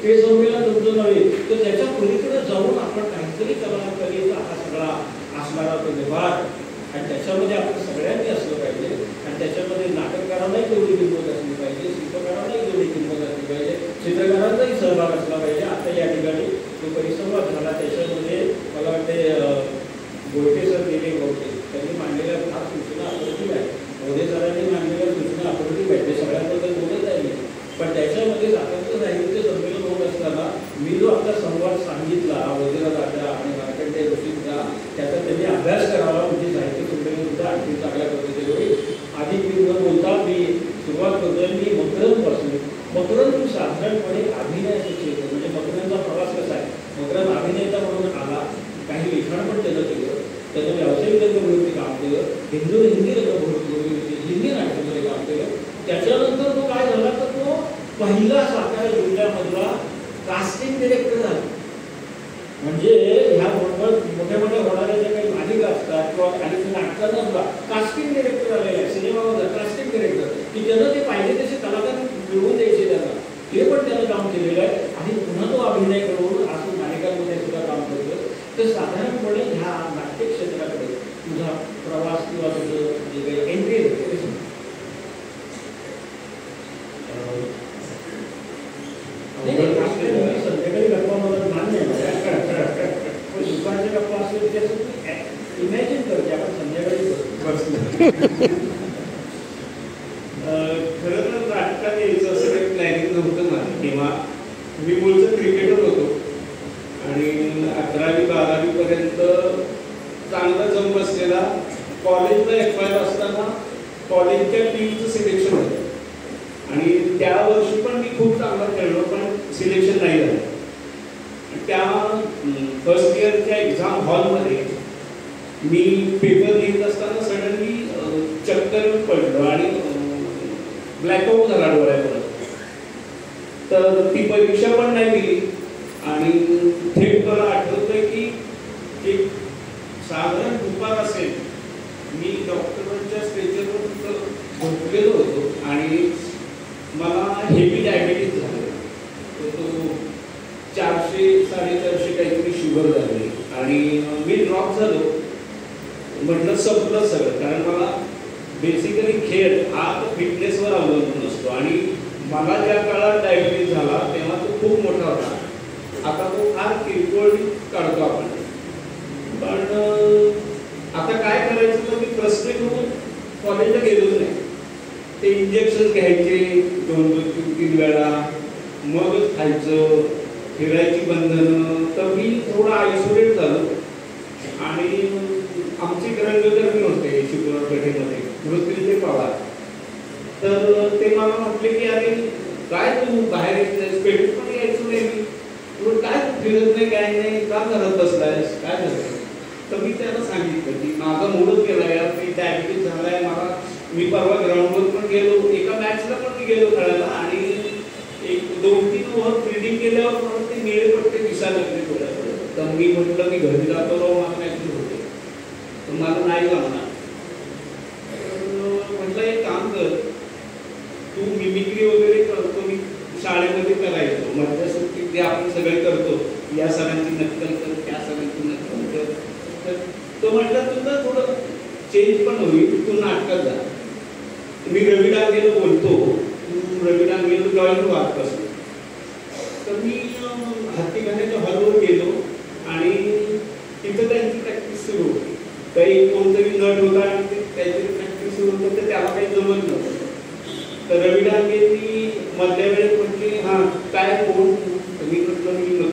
हे संमेलन तुमचं नव्हे तर त्याच्या पलीकडे जाऊन आपण काहीतरी कलाकारीचा हा सगळा असणारा तो व्यवहार आणि त्याच्यामध्ये आपण सगळ्यांनी असलं पाहिजे आणि त्याच्यामध्ये नाटककारांनाही तेवढी किंमत असली पाहिजे, शिल्पकारांनाही तेवढी किंमत असली पाहिजे, चित्रकारांचाही सहभाग असला पाहिजे. आता या ठिकाणी जो परिसंवाद झाला त्याच्यामध्ये मला वाटते गोडके सर गेले होते, त्यांनी मांडलेल्या फार सूचना अप्रतिम आहेत. मोदी सरांनी मांडलेल्या सूचना अप्रतिम आहेत, ते सगळ्यांबद्दल बोलत आहे. पण त्याच्यामध्ये स्वातंत्र्य साहित्य संमेलन होत असताना मी जो आपला संवाद सांगितला वज्रदादा आणि मार्कंडेय ऋषींचा, त्याचा त्यांनी अभ्यास करावा म्हणजे साहित्य संमेलन सुद्धा आणखी चांगल्या पद्धतीने होईल. आधी मी न बोलता मी सुरुवात करतोय मी मकरंदपासून. मकरंद साधारणपणे अभिनयाचं क्षेत्र म्हणजे मकरंदचा प्रवास कसा आहे, मकरंद अभिनेता म्हणून आला, काही लिखाण पण त्यानं केलं, त्यानं व्यावसायिक रंगभूमीवरती काम केलं, हिंदी रंगभूमीवरती हिंदी नाटकामध्ये काम केलं. त्याच्यानंतर तो काय झाला तर तो पहिला सातारा जिल्ह्यामधला कास्टिंग डिरेक्टर झाला. म्हणजे ह्या मोठ्या मोठ्या होणाऱ्या ज्या काही मालिका असतात किंवा काही नाटकांना सुद्धा कास्टिंग डिरेक्टर आलेले आहे, सिनेमामध्ये कास्टिंग डिरेक्टर की त्यांना ते पाहिजे तसे कलाकार मिळवून द्यायचे त्यांना, हे पण त्यानं काम केलेलं आहे. आणि पुन्हा तो अभिनय करून असं मालिकांमध्ये सुद्धा काम करतो. तर साधारणपणे ह्या नाट्य क्षेत्राकडे तुझा प्रवास किंवा तुझं जे काही एंट्री आहे संध्याकाळी गप्पा मला मान्य आहे, पण दुपारच्या गप्पा असेल त्याचं इमॅजिन करते आपण संध्याकाळी खरं तर नाटकात यायचं असं काही प्लॅनिंग नव्हतं माझं. तेव्हा मी मूळचं क्रिकेटर होतो आणि 11वी-12वी पर्यंत चांगला जम बसलेला. कॉलेजला FY असताना कॉलेजच्या टीमचं सिलेक्शन होतं आणि त्या वर्षी पण मी खूप चांगला खेळलो, पण सिलेक्शन नाही झालं. त्या फर्स्ट इयरच्या एक्झाम हॉलमध्ये मी पेपर लिहित असताना सडनली चक्कर येऊन पडलो आणि ब्लॅकआउट झाला डोळ्यावर. तर ती परीक्षा पण नाही दिली आणि थेट मला आठवतंय की एक साधारण दुपार असेल, मी डॉक्टरांच्या स्ट्रेचरवर झोपलेलो होतो आणि मला हेवी डायबिटीज झालं. तो 400-450 काहीतरी शुगर झाली आणि मी ड्रॉप झालो. म्हटलं संपलं सगळं, कारण मला बेसिकली खेळ हा फिटनेसवर अवलंबून असतो आणि मला ज्या काळात डायबिटीज झाला तेव्हा तो खूप मोठा होता. आता तो फार किरकोळ काढतो आपण, पण आता काय करायचं तर मी फ्रस्ट्रेट होऊन कॉलेजला गेलोच नाही. ते इंजेक्शन घ्यायचे 2-3 वेळा, मगच खायचं, फिरायची बंधनं. तर मी थोडा आयसोलेट झालो आणि आमचे रंगकर्मी होते चिपळूण पेठेमध्ये, पृथ्वीचे पवार. तर ते मला म्हटले की अरे काय तू बाहेर येत पेठेत पण यायचं नाही, मी काय तू फिरत नाही, काय नाही, का घरात बसलायस, काय झालं. तर मी त्यांना सांगितलं की माझा मूडच गेला यार, मी डायबिटीज झालाय मला. मी परवा ग्राउंडवर पण गेलो, एका मॅचला पण मी गेलो खेळायला आणि एक 2-3 ओव्हर फिल्डिंग केल्यावर मला ते निळे पट्टे दिसायला लागले डोळ्याकडे. तर मी म्हटलं मी घरी जातो राव, मला मॅच होते, तर मला नाही जमणार. म्हटलं एक काम कर, तू मिमिक्री वगैरे करतो, मी शाळेमध्ये करायचो मध्यसुट्टीत ते आपण सगळे करतो, या सरांची नक्कल कर, त्या सरांची नक्कल कर. तर तो म्हटलं तुझं थोडं चेंज पण होईल, तू नाटकात जा. मी रवी डांगेला बोलतो, तू रवी डांगेला ड्रॉइंग वाचतो. तर मी हत्तीखान्याच्या हॉलवर गेलो आणि तिथं त्यांची प्रॅक्टिस सुरू होती. काही कोणतरी नट होता आणि काहीतरी प्रॅक्टिस सुरू होतं, तर त्याला काही जमत नव्हतं. तर रवी डांगेंनी मधल्या वेळेत म्हटले हां काय कोण, मी म्हटलं मी